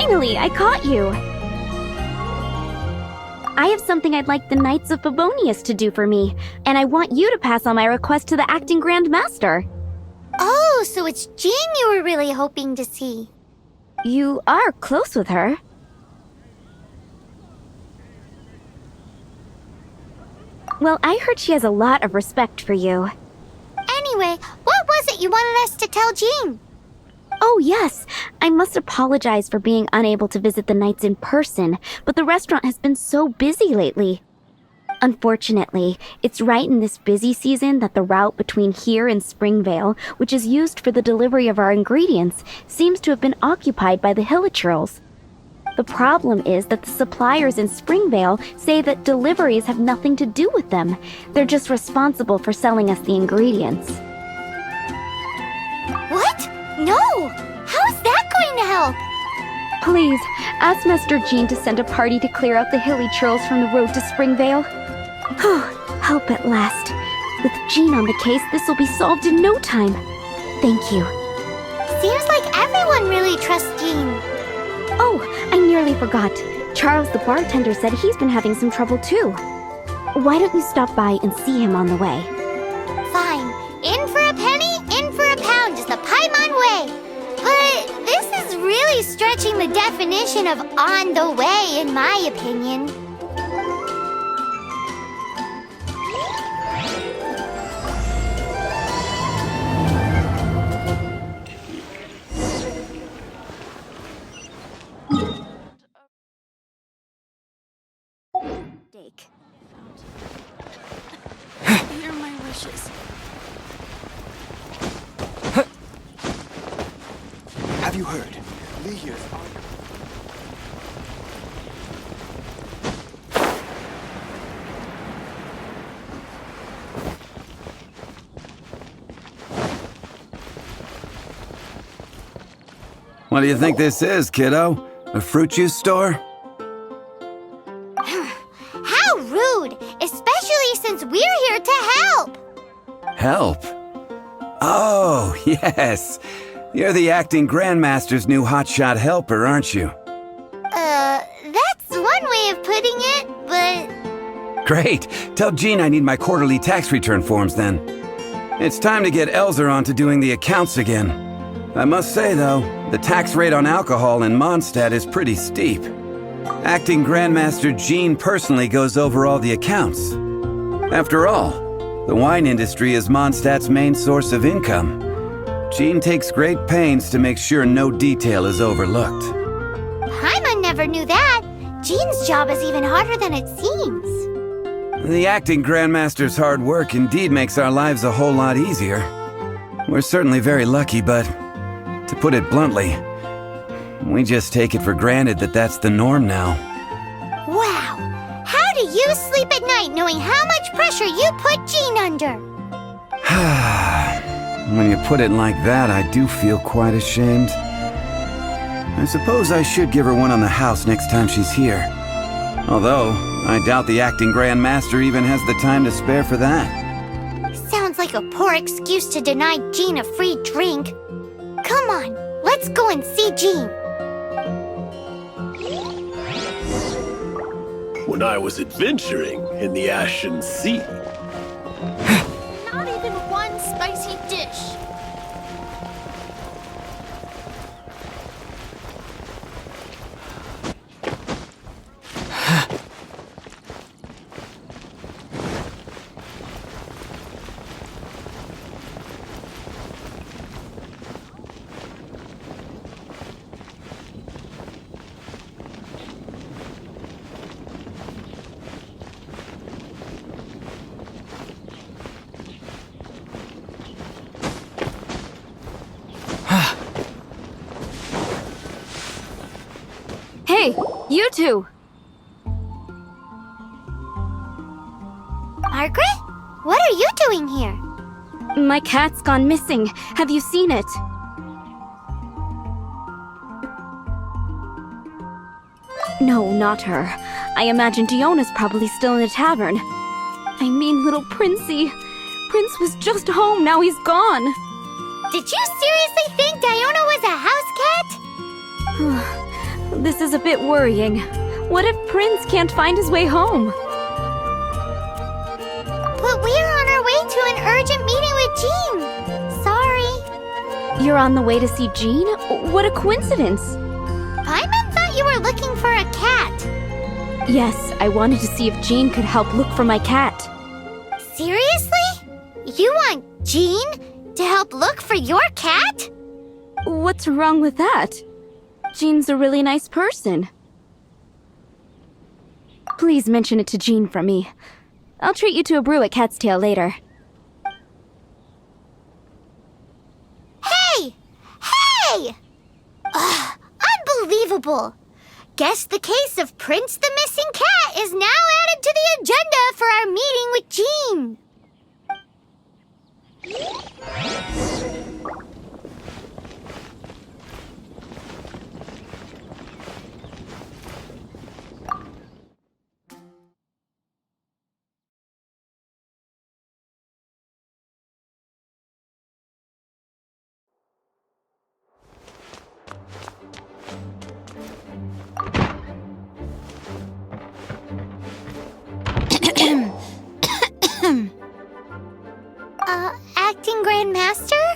Finally, I caught you! I have something I'd like the Knights of Favonius to do for me, and I want you to pass on my request to the Acting Grand Master. Oh, so it's Jean you were really hoping to see. You are close with her. Well, I heard she has a lot of respect for you. Anyway, what was it you wanted us to tell Jean? Oh, yes. I must apologize for being unable to visit the Knights in person, but the restaurant has been so busy lately. Unfortunately, it's right in this busy season that the route between here and Springvale, which is used for the delivery of our ingredients, seems to have been occupied by the Hilichurls. The problem is that the suppliers in Springvale say that deliveries have nothing to do with them. They're just responsible for selling us the ingredients. What? No! How is that going to help? Please, ask Master Jean to send a party to clear out the Hilichurls from the road to Springvale. Help at last. With Jean on the case, this will be solved in no time. Thank you. Seems like everyone really trusts Jean. Oh, I nearly forgot. Charles the bartender said he's been having some trouble too. Why don't you stop by and see him on the way? Fine. In for a penny, in for a pound is the Paimon way. But this is really stretching the definition of on the way, in my opinion. Hear my wishes. Have you heard? Lee here's on. What do you think this is, kiddo? A fruit juice store? How rude! Especially since we're here to help! Help? Oh, yes. You're the acting grandmaster's new hotshot helper, aren't you? That's one way of putting it, but... Great. Tell Jean I need my quarterly tax return forms then. It's time to get Elzer on to doing the accounts again. I must say, though, the tax rate on alcohol in Mondstadt is pretty steep. Acting Grandmaster Jean personally goes over all the accounts. After all, the wine industry is Mondstadt's main source of income. Jean takes great pains to make sure no detail is overlooked. Paimon never knew that. Jean's job is even harder than it seems. The acting Grandmaster's hard work indeed makes our lives a whole lot easier. We're certainly very lucky, but to put it bluntly, we just take it for granted that that's the norm now. Wow! How do you sleep at night knowing how much pressure you put Jean under? When you put it like that, I do feel quite ashamed. I suppose I should give her one on the house next time she's here. Although, I doubt the acting Grand Master even has the time to spare for that. Sounds like a poor excuse to deny Jean a free drink. Come on, let's go and see Jean. When I was adventuring in the Ashen Sea. Not even one spicy dish. Hey, you two! Margaret? What are you doing here? My cat's gone missing. Have you seen it? No, not her. I imagine Diona's probably still in the tavern. I mean, little Princey. Prince was just home, now he's gone. Did you seriously think Diona was a house cat? This is a bit worrying. What if Prince can't find his way home? But we are on our way to an urgent meeting with Jean. Sorry. You're on the way to see Jean? What a coincidence! Paimon thought you were looking for a cat. Yes, I wanted to see if Jean could help look for my cat. Seriously? You want Jean to help look for your cat? What's wrong with that? Jean's a really nice person. Please mention it to Jean from me. I'll treat you to a brew at Cat's Tail later. Hey! Hey! Ugh, unbelievable! Guess the case of Prince the Missing Cat is now added to the agenda for our meeting with Jean. Acting Grandmaster?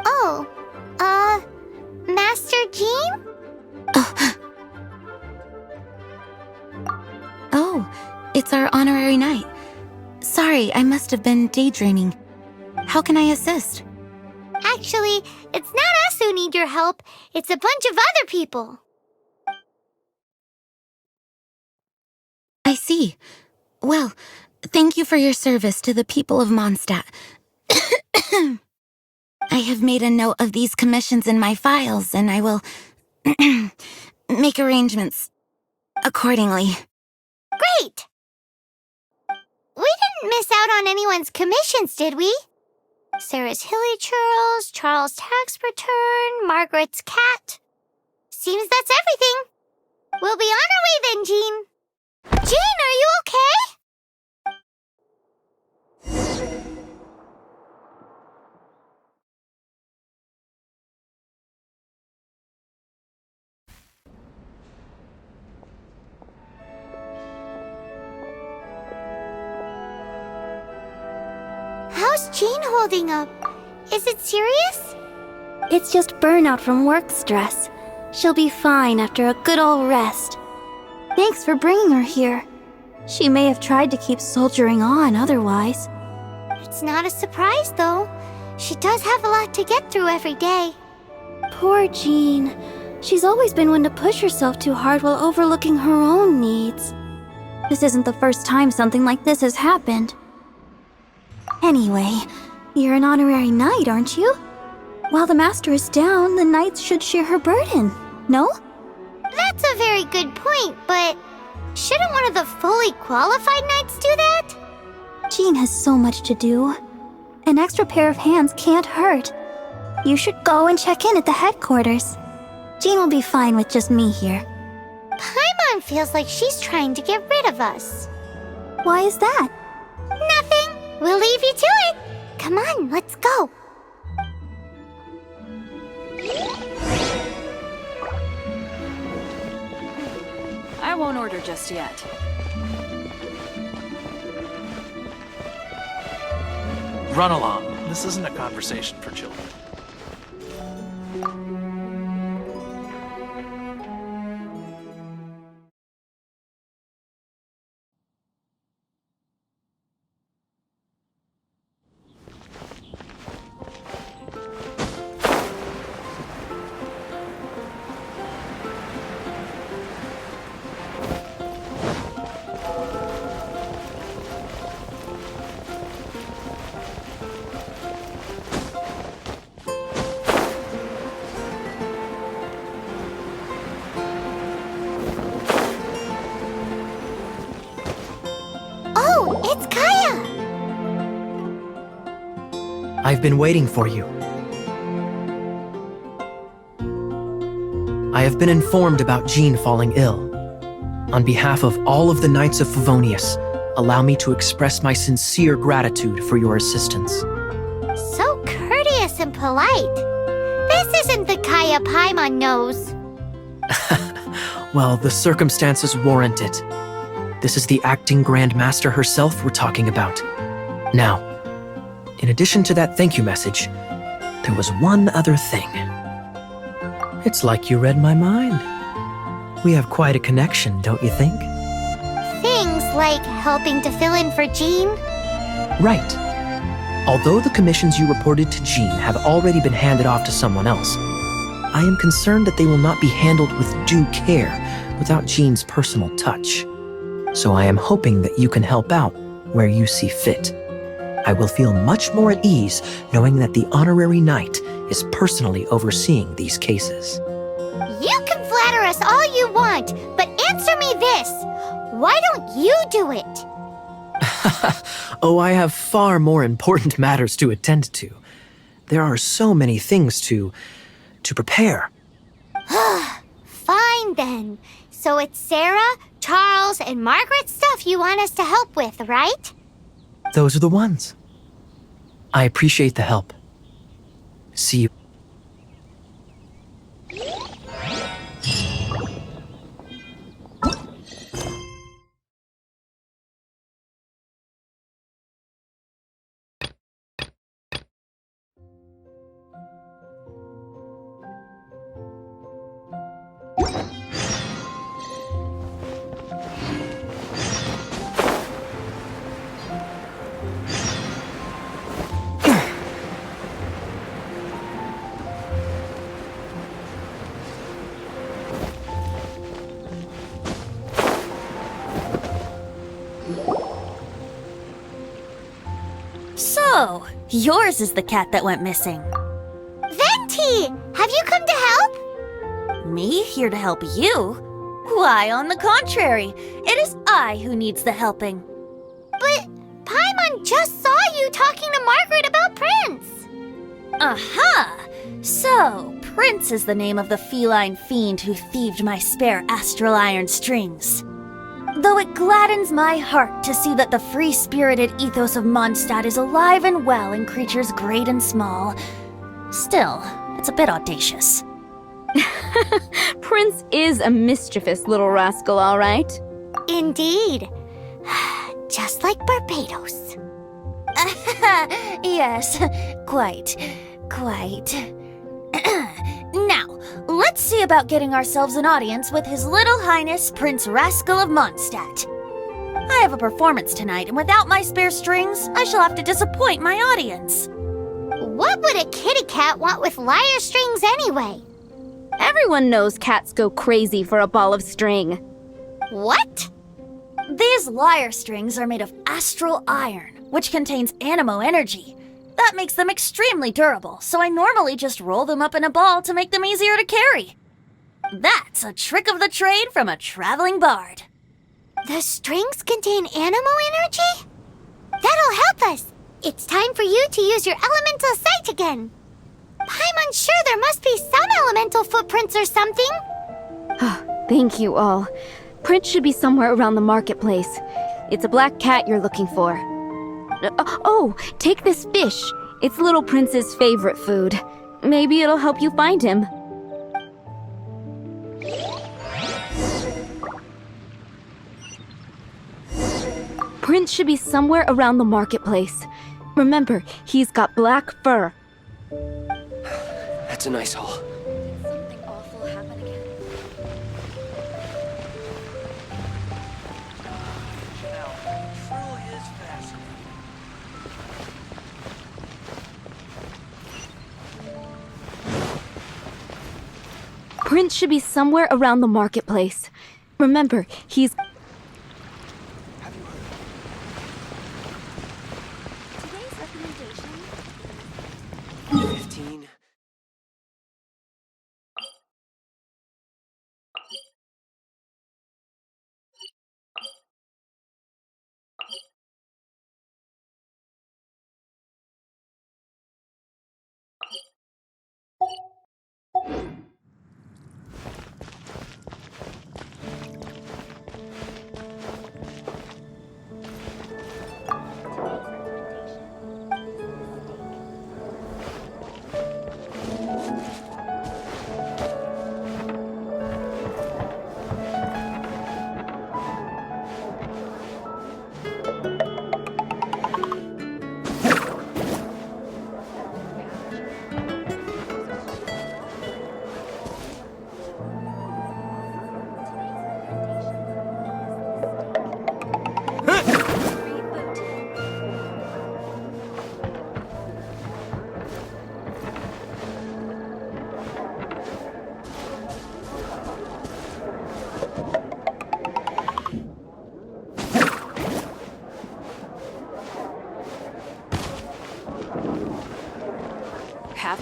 Oh, Master Jean? Oh, it's our honorary knight. Sorry, I must have been daydreaming. How can I assist? Actually, it's not us who need your help. It's a bunch of other people. I see. Well, thank you for your service to the people of Mondstadt. I have made a note of these commissions in my files, and I will make arrangements accordingly. Great! We didn't miss out on anyone's commissions, did we? Sarah's Hilly Churls, Charles' tax return, Margaret's cat. Seems that's everything. We'll be on our way then, Jean. Jean, are you okay? How's Jean holding up? Is it serious? It's just burnout from work stress. She'll be fine after a good old rest. Thanks for bringing her here. She may have tried to keep soldiering on otherwise. It's not a surprise, though. She does have a lot to get through every day. Poor Jean. She's always been one to push herself too hard while overlooking her own needs. This isn't the first time something like this has happened. Anyway, you're an honorary knight, aren't you? While the master is down, the knights should share her burden, no? That's a very good point, but shouldn't one of the fully qualified knights do that? Jean has so much to do. An extra pair of hands can't hurt. You should go and check in at the headquarters. Jean will be fine with just me here. Paimon feels like she's trying to get rid of us. Why is that? Nothing. We'll leave you to it. Come on, let's go. I won't order just yet. Run along. This isn't a conversation for children. Oh, it's Kaya! I've been waiting for you. I have been informed about Jean falling ill. On behalf of all of the Knights of Favonius, allow me to express my sincere gratitude for your assistance. So courteous and polite. This isn't shouldn't the Kaya Paimon knows? Well, the circumstances warrant it. This is the acting Grand Master herself we're talking about. Now, in addition to that thank you message, there was one other thing. It's like you read my mind. We have quite a connection, don't you think? Things like helping to fill in for Jean? Right. Although the commissions you reported to Jean have already been handed off to someone else, I am concerned that they will not be handled with due care without Jean's personal touch. So I am hoping that you can help out where you see fit. I will feel much more at ease knowing that the honorary knight is personally overseeing these cases. You can flatter us all you want, but answer me this. Why don't you do it? Oh, I have far more important matters to attend to. There are so many things to prepare. Fine then. So it's Sarah, Charles, and Margaret's stuff you want us to help with, right? Those are the ones. I appreciate the help. See you. So, yours is the cat that went missing. Venti! Have you come to help? Me here to help you? Why, on the contrary, it is I who needs the helping. But Paimon just saw you talking to Margaret about Prince. Aha! So, Prince is the name of the feline fiend who thieved my spare astral iron strings. Though it gladdens my heart to see that the free-spirited ethos of Mondstadt is alive and well in creatures great and small, still, it's a bit audacious. Prince is a mischievous little rascal, all right. Indeed. Just like Barbados. Yes, quite. Now, let's see about getting ourselves an audience with His Little Highness Prince Rascal of Mondstadt. I have a performance tonight, and without my spare strings, I shall have to disappoint my audience. What would a kitty cat want with lyre strings anyway? Everyone knows cats go crazy for a ball of string. What? These lyre strings are made of astral iron, which contains animo energy. That makes them extremely durable, so I normally just roll them up in a ball to make them easier to carry. That's a trick of the trade from a traveling bard. The strings contain animo energy? That'll help us. It's time for you to use your elemental sight again. Paimon's sure there must be some elemental footprints or something. Thank you all. Prince should be somewhere around the marketplace. It's a black cat you're looking for. Oh, take this fish. It's Little Prince's favorite food. Maybe it'll help you find him. Prince should be somewhere around the marketplace. Remember, he's got black fur. That's a nice haul. Did something awful happen again? Truly is fascinating. Prince should be somewhere around the marketplace. Remember, he's... Today's recommendation. 15.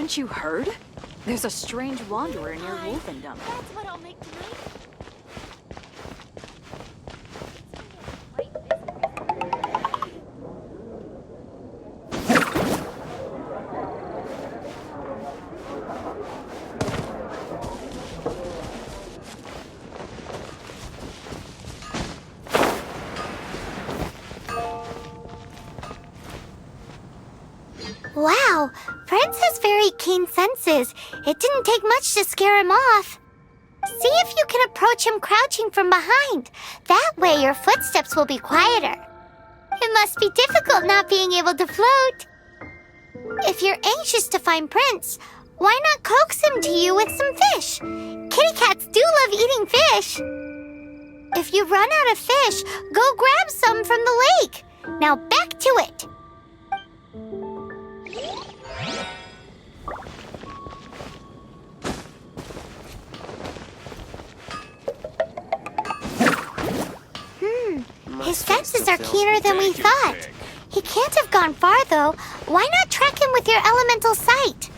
Haven't you heard? There's a strange wanderer near Wolfendom. That's what I'll make tonight. Wow, Prince has very keen senses. It didn't take much to scare him off. See if you can approach him crouching from behind. That way your footsteps will be quieter. It must be difficult not being able to float. If you're anxious to find Prince, why not coax him to you with some fish? Kitty cats do love eating fish. If you run out of fish, go grab some from the lake. Now back to it. His senses are keener than we thought. He can't have gone far, though. Why not track him with your elemental sight?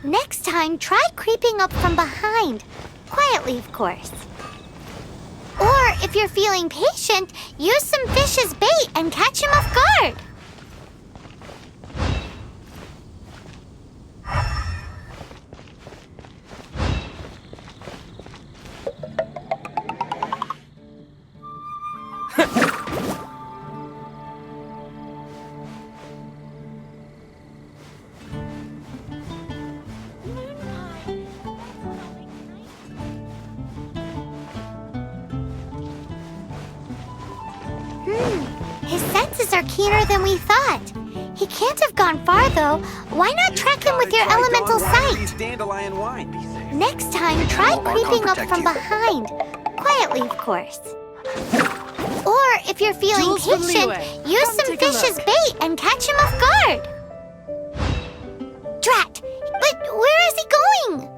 Next time, try creeping up from behind. Quietly, of course. Or, if you're feeling patient, use some fish as bait and catch him off guard. His senses are keener than we thought. He can't have gone far, though. Why not track him with your elemental sight? Dandelion wine. Next time, try creeping up from behind. Quietly, of course. Or, if you're feeling Jules from patient, Liyue. use Come some take a fish as look. bait and catch him off guard. Drat! But where is he going?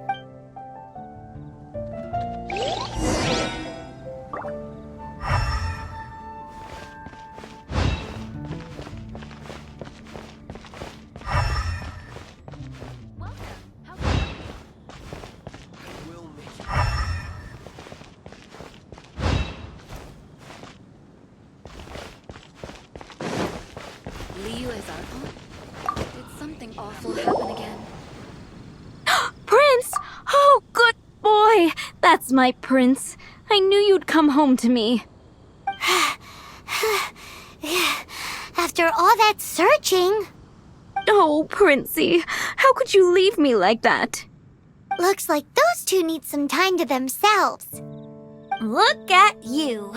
Liyue is our home? Did something awful happen again? Prince! Oh, good boy! That's my Prince. I knew you'd come home to me. After all that searching, Oh, Princey, how could you leave me like that? looks like those two need some time to themselves. Look at you.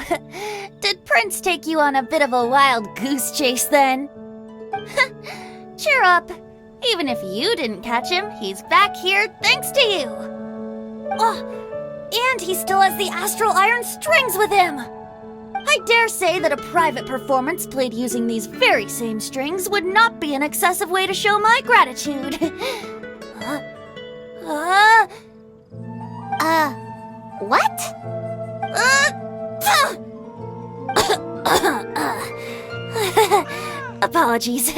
Did Prince take you on a bit of a wild goose chase then? Cheer up. Even if you didn't catch him, he's back here thanks to you. Oh, and he still has the astral iron strings with him. I dare say that a private performance played using these very same strings would not be an excessive way to show my gratitude. What? Apologies.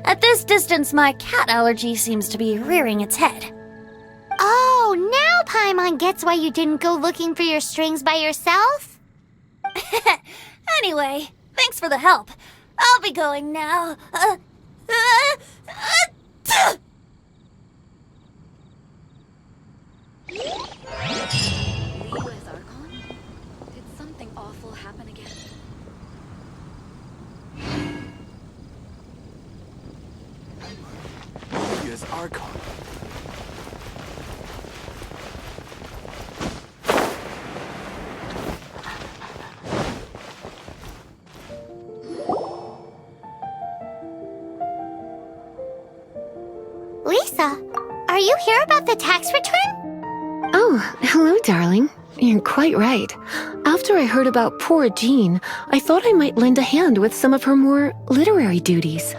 At this distance, my cat allergy seems to be rearing its head. Oh, now Paimon gets why you didn't go looking for your strings by yourself? Anyway, thanks for the help. I'll be going now. Liyue is Archon? Did something awful happen again? Here's Archon. Lisa, are you here about the tax return? Oh, hello, darling. You're quite right. After I heard about poor Jean, I thought I might lend a hand with some of her more literary duties.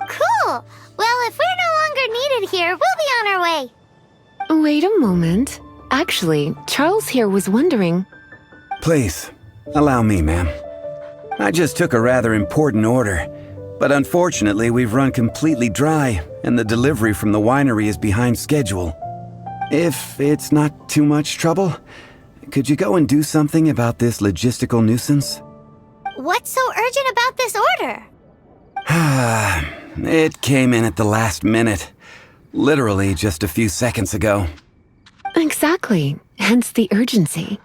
Cool. Well, if we're no longer needed here, we'll be on our way. Wait a moment. Actually, Charles here was wondering... Please, allow me, ma'am. I just took a rather important order. But unfortunately, we've run completely dry, and the delivery from the winery is behind schedule. If it's not too much trouble, could you go and do something about this logistical nuisance? What's so urgent about this order? It came in at the last minute. Literally just a few seconds ago. Exactly. Hence the urgency.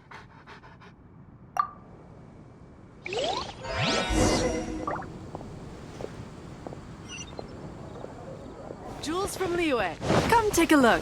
Jules from Liyue. Come take a look.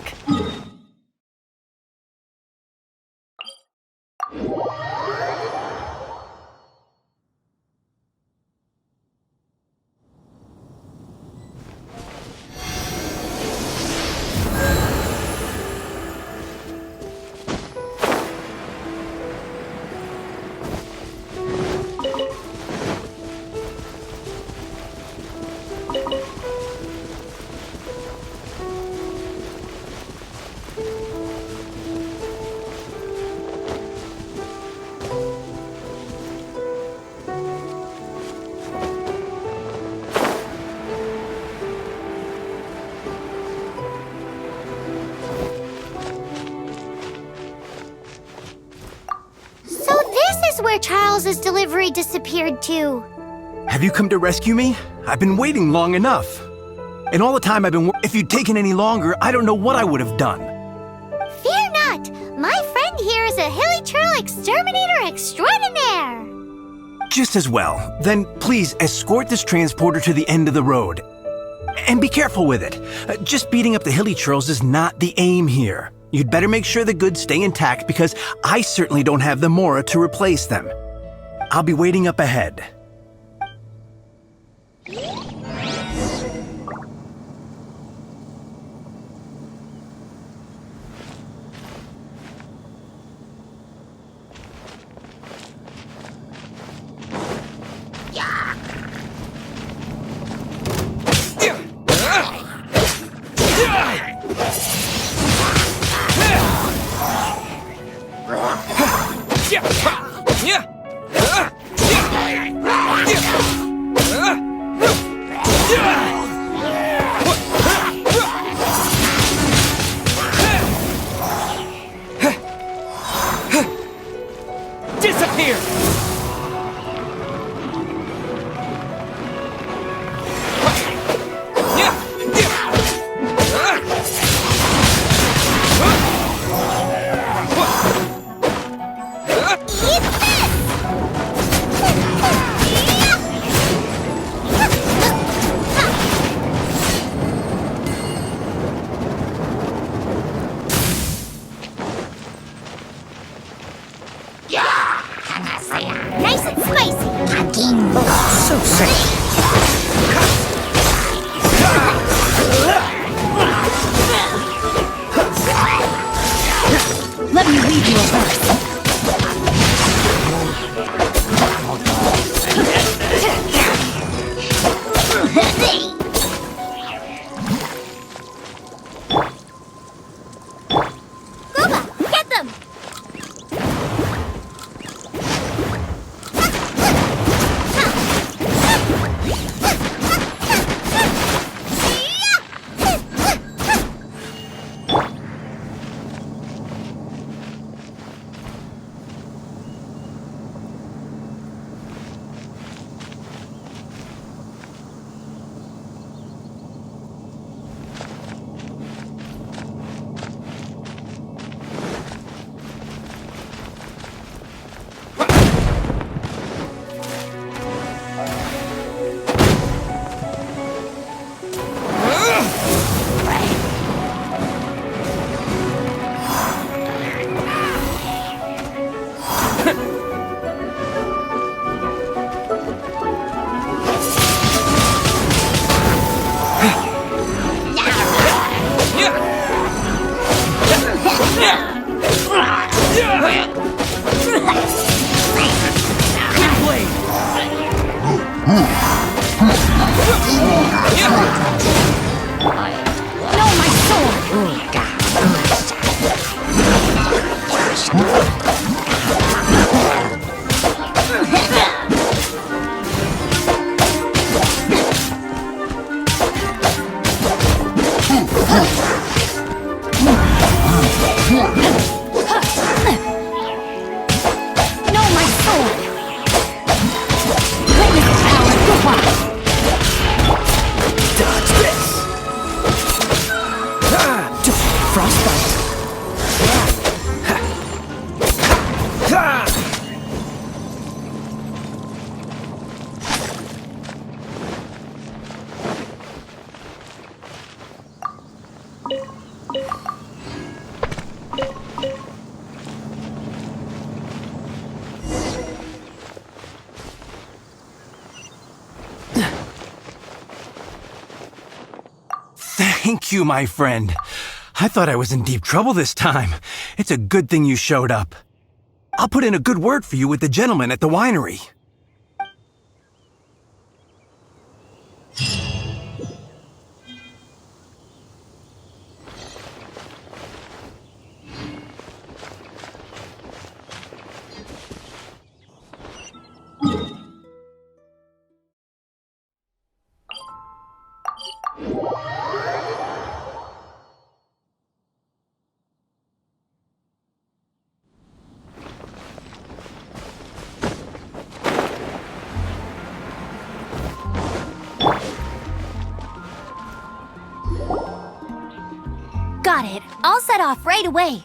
Where Charles's delivery disappeared to. Have you come to rescue me? I've been waiting long enough. And all the time if you'd taken any longer, I don't know what I would have done. Fear not! My friend here is a hilly churl exterminator extraordinaire! Just as well. Then please escort this transporter to the end of the road. And be careful with it. Just beating up the hilly churls is not the aim here. You'd better make sure the goods stay intact because I certainly don't have the Mora to replace them. I'll be waiting up ahead. Disappear! Nice and spicy! So sick. Let me read you a verse. Gooba, get them! Thank you, my friend. I thought I was in deep trouble this time. It's a good thing you showed up. I'll put in a good word for you with the gentleman at the winery. Got it. I'll set off right away.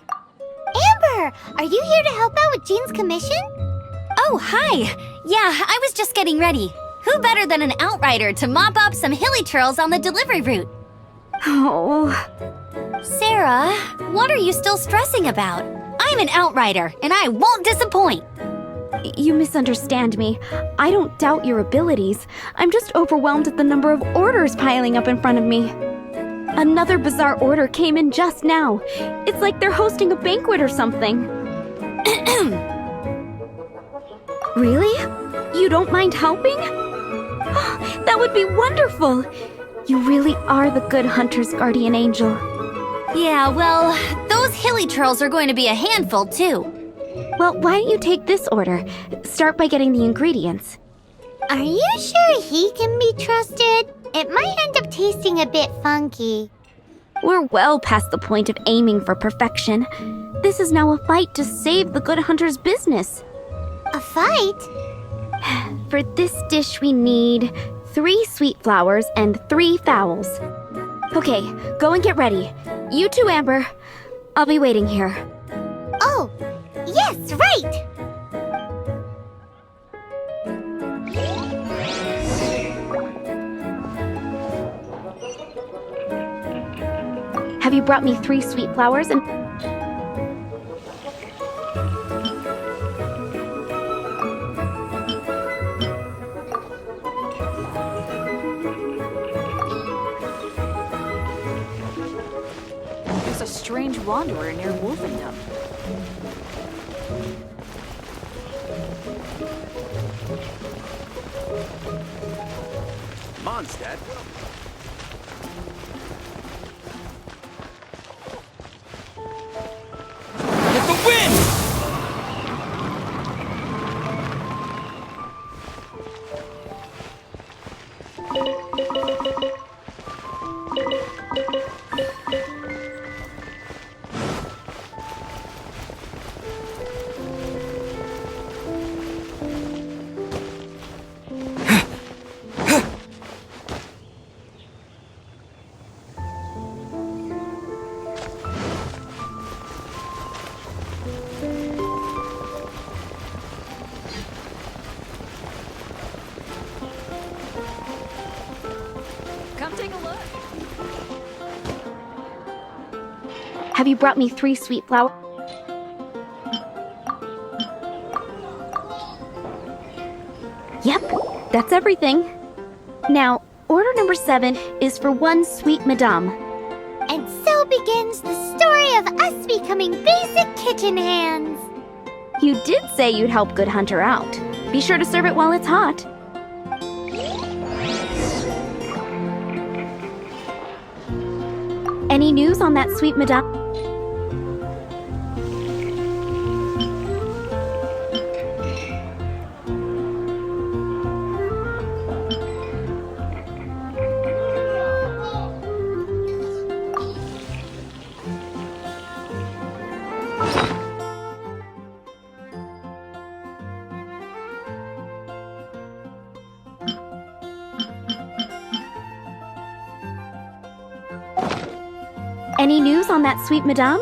Amber, are you here to help out with Jean's commission? Oh, hi. Yeah, I was just getting ready. Who better than an outrider to mop up some hilly churls on the delivery route? Oh. Sarah, what are you still stressing about? I'm an outrider, and I won't disappoint. You misunderstand me. I don't doubt your abilities. I'm just overwhelmed at the number of orders piling up in front of me. Another bizarre order came in just now. It's like they're hosting a banquet or something. Really? You don't mind helping? That would be wonderful. You really are the good hunter's guardian angel. Yeah, well, those hilly churls are going to be a handful, too. Well, why don't you take this order? Start by getting the ingredients. Are you sure he can be trusted? It might end up tasting a bit funky. We're well past the point of aiming for perfection. This is now a fight to save the good hunter's business. A fight? For this dish we need 3 sweet flowers and 3 fowls. Okay, go and get ready. You too, Amber. I'll be waiting here. Oh, yes, right! Have you brought me 3 sweet flowers and... There's a strange wanderer near Wolfendom. Mondstadt. Get the wind! Come take a look. Have you brought me 3 sweet flowers? Yep, that's everything. Now, order number 7 is for 1 sweet madame. And so begins the story of us becoming basic kitchen hands. You did say you'd help Good Hunter out. Be sure to serve it while it's hot. Any news on that sweet madame? Any news on that sweet madame?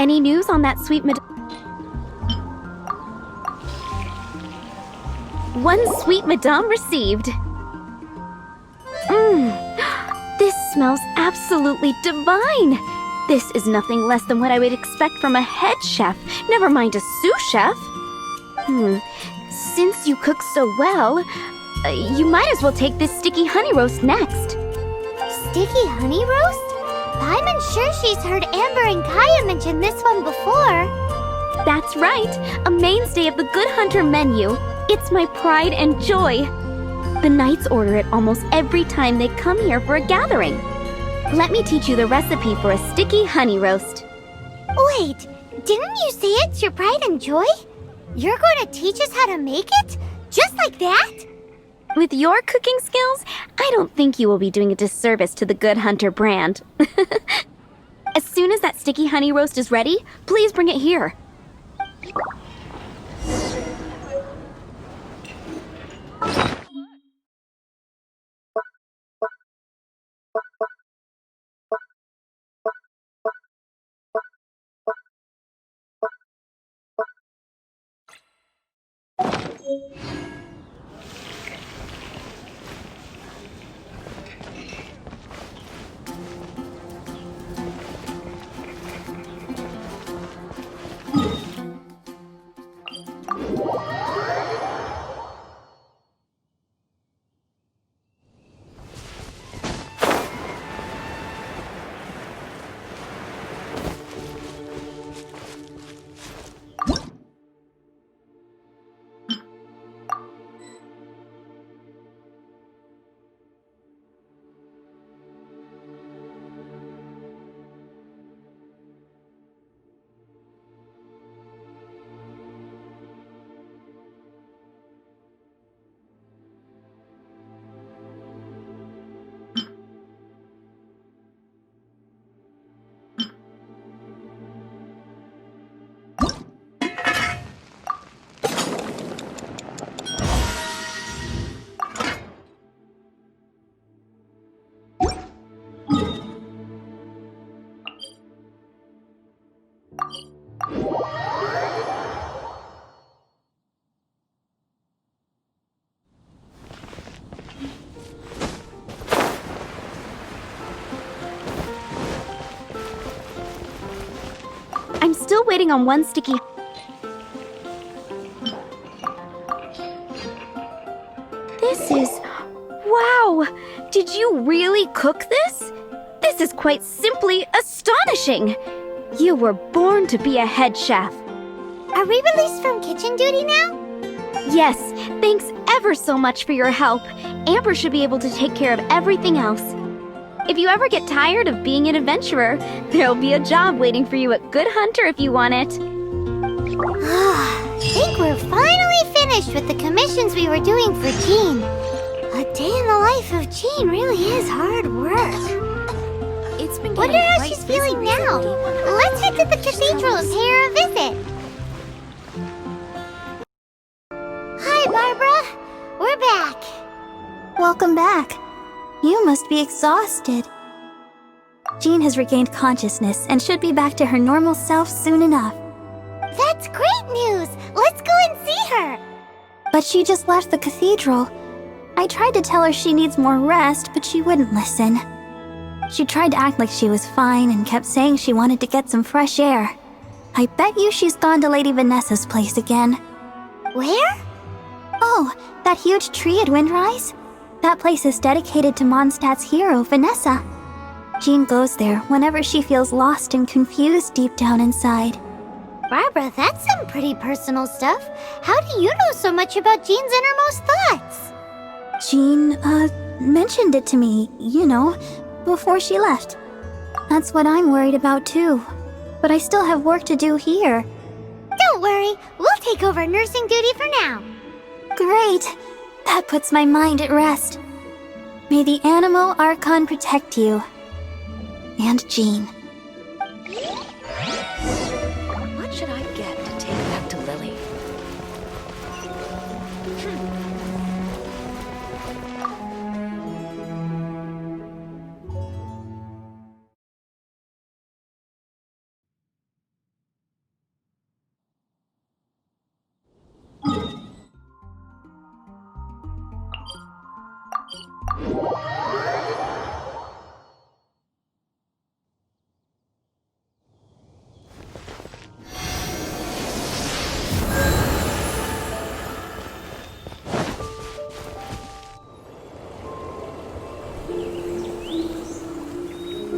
Any news on that sweet One sweet madame received. This smells absolutely divine. This is nothing less than what I would expect from a head chef, never mind a sous chef. Since you cook so well, you might as well take this sticky honey roast next. Sticky honey roast? I'm sure she's heard Amber and Kaya mention this one before. That's right, a mainstay of the Good Hunter menu. It's my pride and joy. The knights order it almost every time they come here for a gathering. Let me teach you the recipe for a sticky honey roast. Wait, didn't you say it's your pride and joy? You're going to teach us how to make it? Just like that? With your cooking skills, I don't think you will be doing a disservice to the Good Hunter brand. As soon as that sticky honey roast is ready, please bring it here. I'm still waiting on one sticky... This is... Wow! Did you really cook this? This is quite simply astonishing! You were born to be a head chef. Are we released from kitchen duty now? Yes, thanks ever so much for your help. Amber should be able to take care of everything else. If you ever get tired of being an adventurer, there'll be a job waiting for you at Good Hunter if you want it. I think we're finally finished with the commissions we were doing for Jean. A day in the life of Jean really is hard work. It's been Wonder how she's feeling now. Let's head to the cathedral and pay her a visit. Hi, Barbara. We're back. Welcome back. You must be exhausted. Jean has regained consciousness and should be back to her normal self soon enough. That's great news. Let's go and see her. But she just left the cathedral. I tried to tell her she needs more rest, but she wouldn't listen. She tried to act like she was fine and kept saying she wanted to get some fresh air. I bet you she's gone to Lady Vanessa's place again. Where? Oh, that huge tree at Windrise? That place is dedicated to Mondstadt's hero, Vanessa. Jean goes there whenever she feels lost and confused deep down inside. Barbara, that's some pretty personal stuff. How do you know so much about Jean's innermost thoughts? Jean, mentioned it to me, before she left. That's what I'm worried about too. But I still have work to do here. Don't worry, we'll take over nursing duty for now. Great! That puts my mind at rest. May the Animo Archon protect you. And Jean. What should I get to take back to Lily?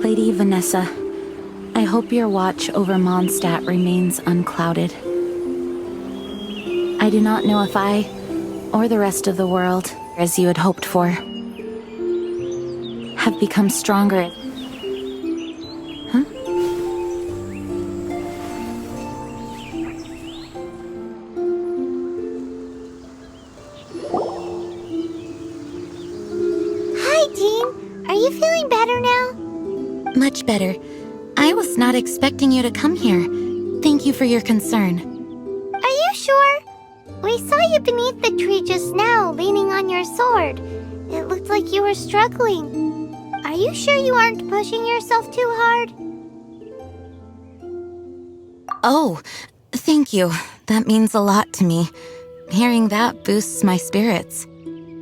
Lady Vanessa, I hope your watch over Mondstadt remains unclouded. I do not know if I, or the rest of the world, as you had hoped for, have become stronger. Huh? Hi, Jean. Are you feeling better now? Much better. I was not expecting you to come here. Thank you for your concern. Are you sure? We saw you beneath the tree just now, leaning on your sword. It looked like you were struggling. Are you sure you aren't pushing yourself too hard? Oh, thank you. That means a lot to me. Hearing that boosts my spirits.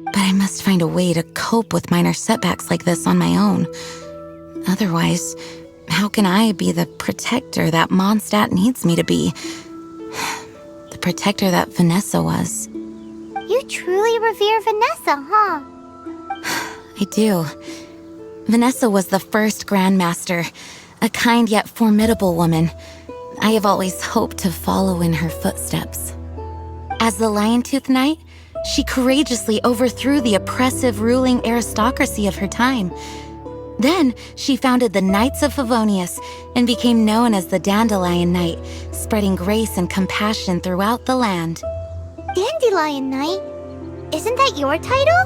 But I must find a way to cope with minor setbacks like this on my own. Otherwise, how can I be the protector that Mondstadt needs me to be? The protector that Vanessa was. You truly revere Vanessa, huh? I do. Vanessa was the first Grandmaster, a kind yet formidable woman. I have always hoped to follow in her footsteps. As the Lion-Tooth Knight, she courageously overthrew the oppressive ruling aristocracy of her time. Then, she founded the Knights of Favonius and became known as the Dandelion Knight, spreading grace and compassion throughout the land. Dandelion Knight? Isn't that your title?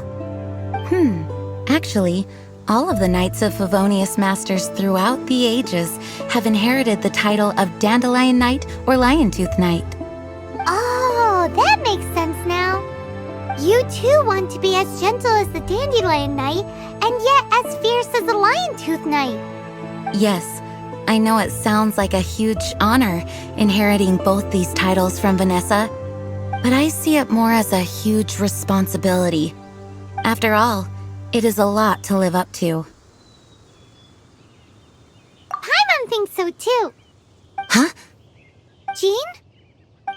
Actually, all of the Knights of Favonius Masters throughout the ages have inherited the title of Dandelion Knight or Lion-Tooth Knight. Oh, that makes sense now. You too want to be as gentle as the Dandelion Knight, and yet as fierce as the Lion-Tooth Knight. Yes, I know it sounds like a huge honor inheriting both these titles from Vanessa, but I see it more as a huge responsibility. After all, it is a lot to live up to. Paimon thinks so too. Huh? Jean?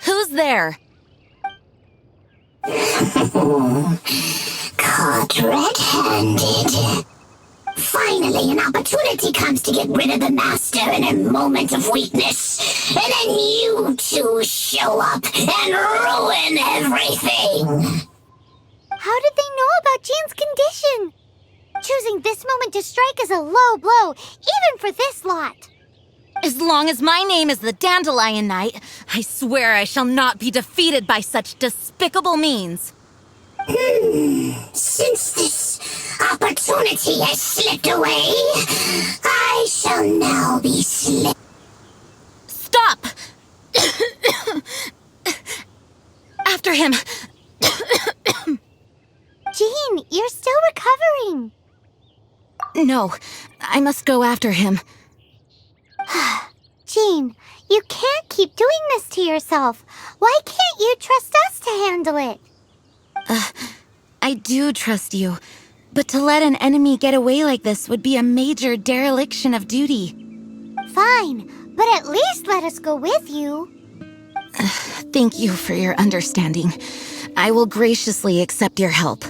Who's there? Caught red-handed. Finally, an opportunity comes to get rid of the master in a moment of weakness, and then you two show up and ruin everything. How did they know about Jean's condition? Choosing this moment to strike is a low blow, even for this lot. As long as my name is the Dandelion Knight, I swear I shall not be defeated by such despicable means. Since this opportunity has slipped away, I shall now be slipped. Stop! After him! Jean, you're still recovering. No, I must go after him. Jean, you can't keep doing this to yourself. Why can't you trust us to handle it? I do trust you, but to let an enemy get away like this would be a major dereliction of duty. Fine, but at least let us go with you. Thank you for your understanding. I will graciously accept your help.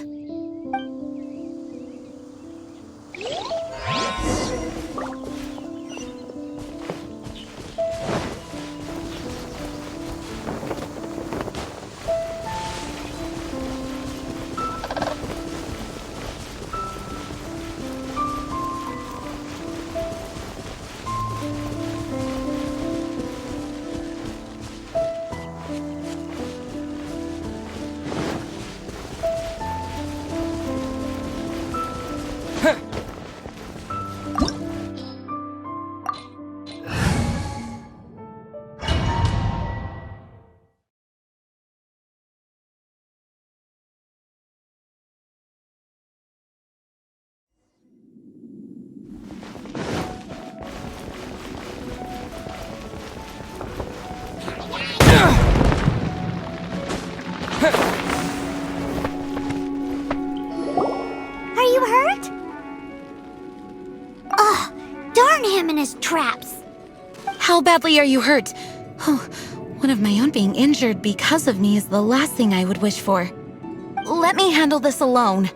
How badly are you hurt? Oh, one of my own being injured because of me is the last thing I would wish for. Let me handle this alone.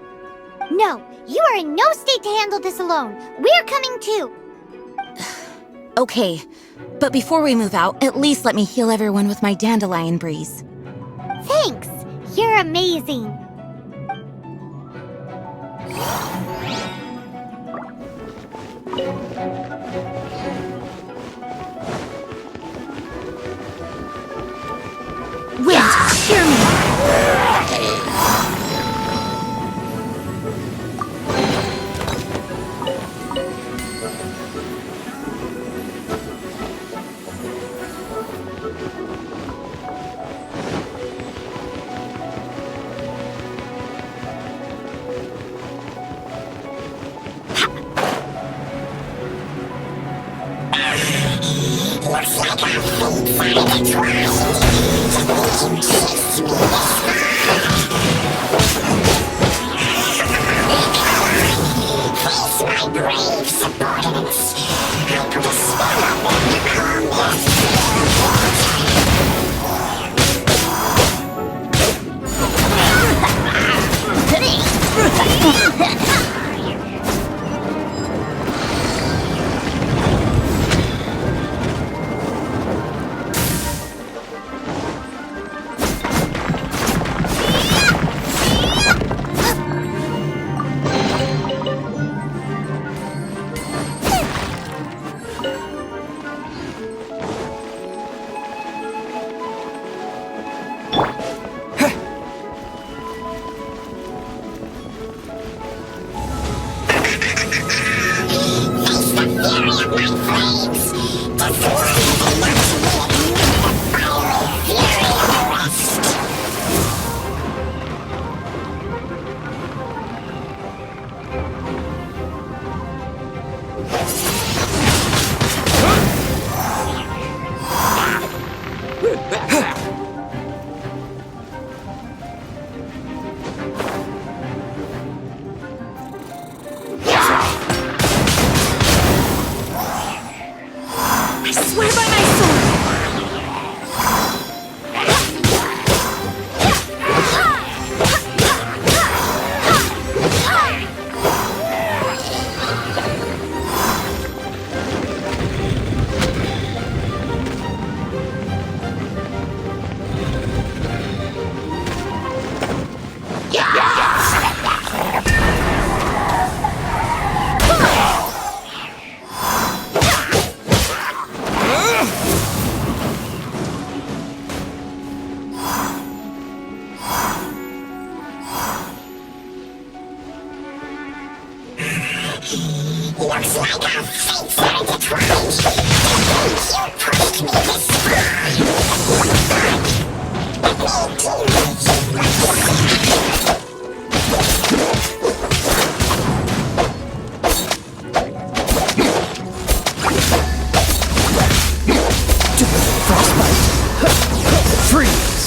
No, you are in no state to handle this alone. We're coming too. Okay, but before we move out, at least let me heal everyone with my dandelion breeze. Thanks. You're amazing. Wind, cheer me! Looks like our fate finally tried to make you chase me this far. Face my brave subordinates. I put a spell on them to calm Looks like our fates are intertwined. You pushed me this far. Frostbite. Freeze.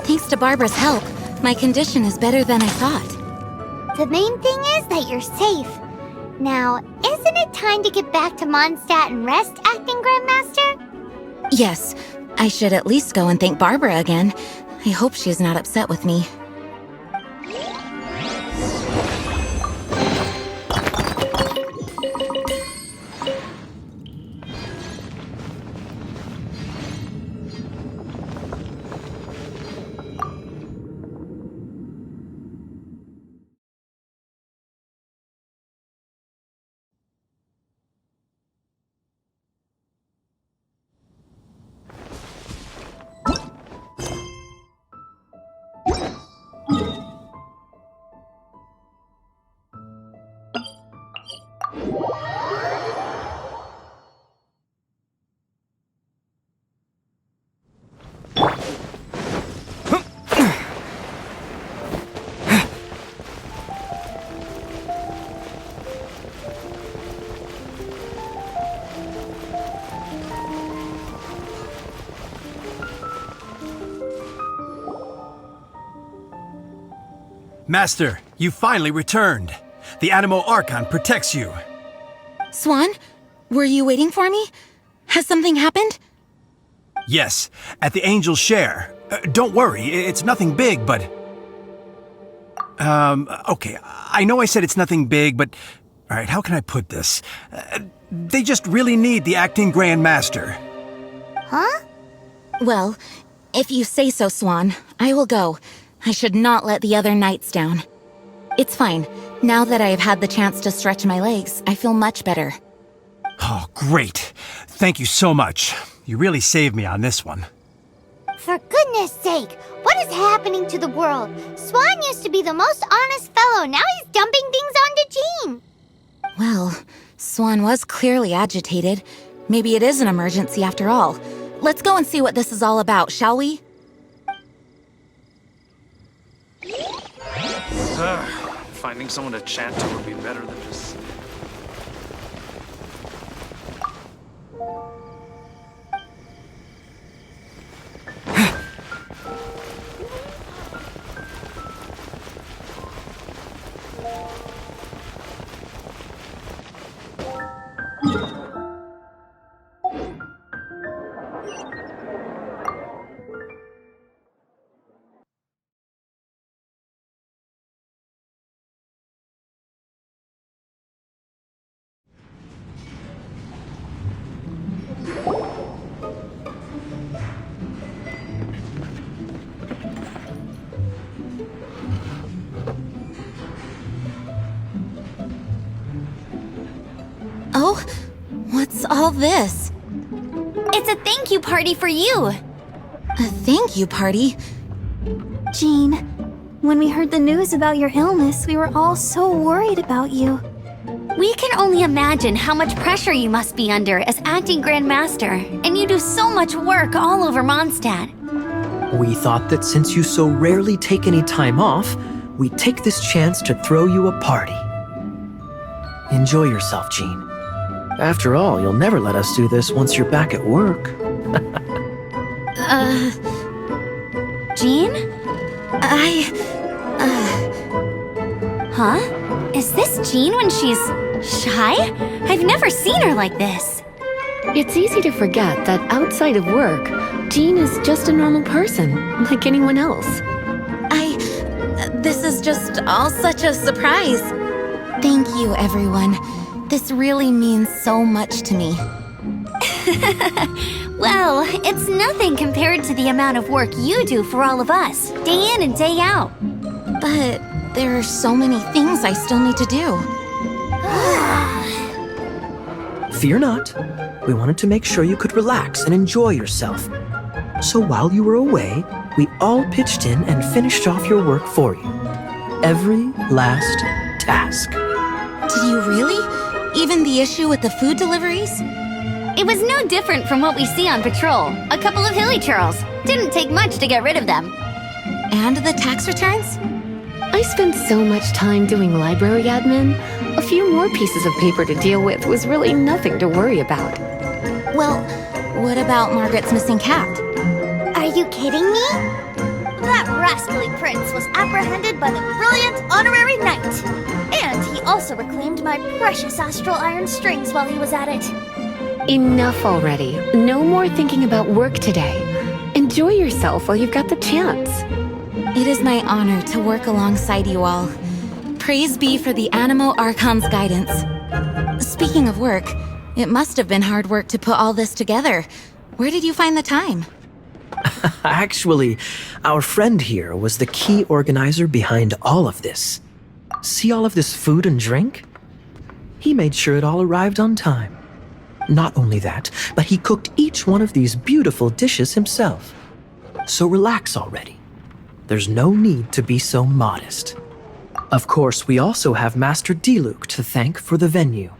Thanks to Barbara's help, my condition is better than I thought. The main thing is that you're safe. Now, isn't it time to get back to Mondstadt and rest, Acting Grandmaster? Yes, I should at least go and thank Barbara again. I hope she's not upset with me. Master, you finally returned. The Animo Archon protects you. Swan, were you waiting for me? Has something happened? Yes, at the Angel's Share. Don't worry, it's nothing big, but... okay, I know I said it's nothing big, but... Alright, how can I put this? They just really need the acting Grand Master. Huh? Well, if you say so, Swan, I will go. I should not let the other knights down. It's fine. Now that I have had the chance to stretch my legs, I feel much better. Oh, great. Thank you so much. You really saved me on this one. For goodness sake, what is happening to the world? Swan used to be the most honest fellow. Now he's dumping things onto Jean. Well, Swan was clearly agitated. Maybe it is an emergency after all. Let's go and see what this is all about, shall we? Finding someone to chat to would be better than just... Oh, what's all this? It's a thank you party for you. A thank you party? Jean, when we heard the news about your illness, we were all so worried about you. We can only imagine how much pressure you must be under as acting Grand Master, and you do so much work all over Mondstadt. We thought that since you so rarely take any time off, we'd take this chance to throw you a party. Enjoy yourself, Jean. After all, you'll never let us do this once you're back at work. Jean? Huh? Is this Jean when she's shy? I've never seen her like this. It's easy to forget that outside of work, Jean is just a normal person, like anyone else. This is just all such a surprise. Thank you, everyone. This really means so much to me. Well, it's nothing compared to the amount of work you do for all of us, day in and day out. But there are so many things I still need to do. Fear not. We wanted to make sure you could relax and enjoy yourself. So while you were away, we all pitched in and finished off your work for you. Every last task. Did you really? Even the issue with the food deliveries? It was no different from what we see on patrol. A couple of hilly churls. Didn't take much to get rid of them. And the tax returns? I spent so much time doing library admin. A few more pieces of paper to deal with was really nothing to worry about. Well, what about Margaret's missing cat? Are you kidding me? That rascally prince was apprehended by the brilliant honorary knight. And he also reclaimed my precious astral iron strings while he was at it. Enough already. No more thinking about work today. Enjoy yourself while you've got the chance. It is my honor to work alongside you all. Praise be for the Animo Archon's guidance. Speaking of work, it must have been hard work to put all this together. Where did you find the time? Actually, our friend here was the key organizer behind all of this. See all of this food and drink? He made sure it all arrived on time. Not only that, but he cooked each one of these beautiful dishes himself. So relax already. There's no need to be so modest. Of course, we also have Master Diluc to thank for the venue.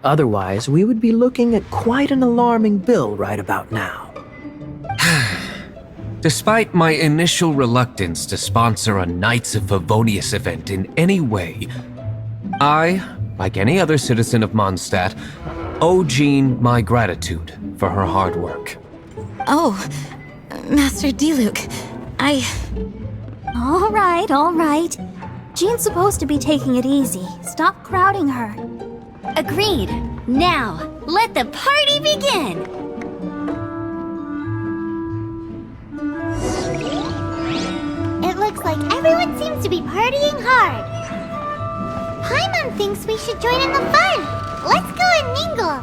Otherwise, we would be looking at quite an alarming bill right about now. Despite my initial reluctance to sponsor a Knights of Favonius event in any way, I, like any other citizen of Mondstadt, owe Jean my gratitude for her hard work. Oh, Master Diluc, All right. Jean's supposed to be taking it easy. Stop crowding her. Agreed. Now, let the party begin! It looks like everyone seems to be partying hard. Paimon thinks we should join in the fun. Let's go and mingle.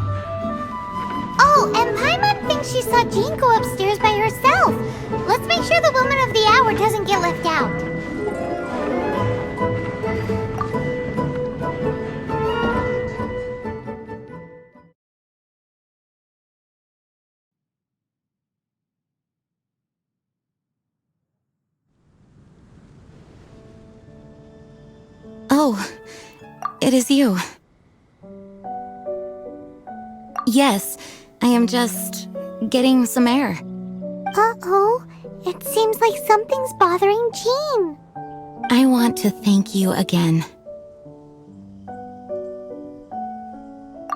Oh, and Paimon thinks she saw Jean go upstairs by herself. Let's make sure the woman of the hour doesn't get left out. Oh, it is you. Yes, I am just getting some air. Uh-oh, it seems like something's bothering Jean. I want to thank you again.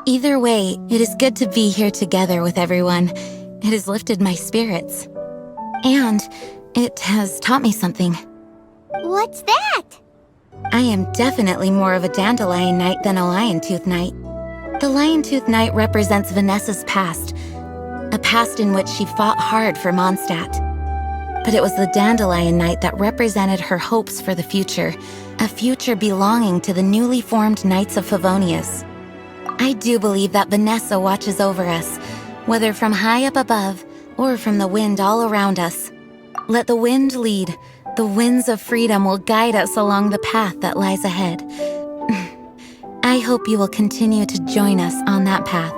Either way, it is good to be here together with everyone. It has lifted my spirits. And it has taught me something. What's that? I am definitely more of a Dandelion Knight than a Lion-Tooth Knight. The Lion-Tooth Knight represents Vanessa's past, a past in which she fought hard for Mondstadt. But it was the Dandelion Knight that represented her hopes for the future, a future belonging to the newly formed Knights of Favonius. I do believe that Vanessa watches over us, whether from high up above or from the wind all around us. Let the wind lead. The winds of freedom will guide us along the path that lies ahead. I hope you will continue to join us on that path.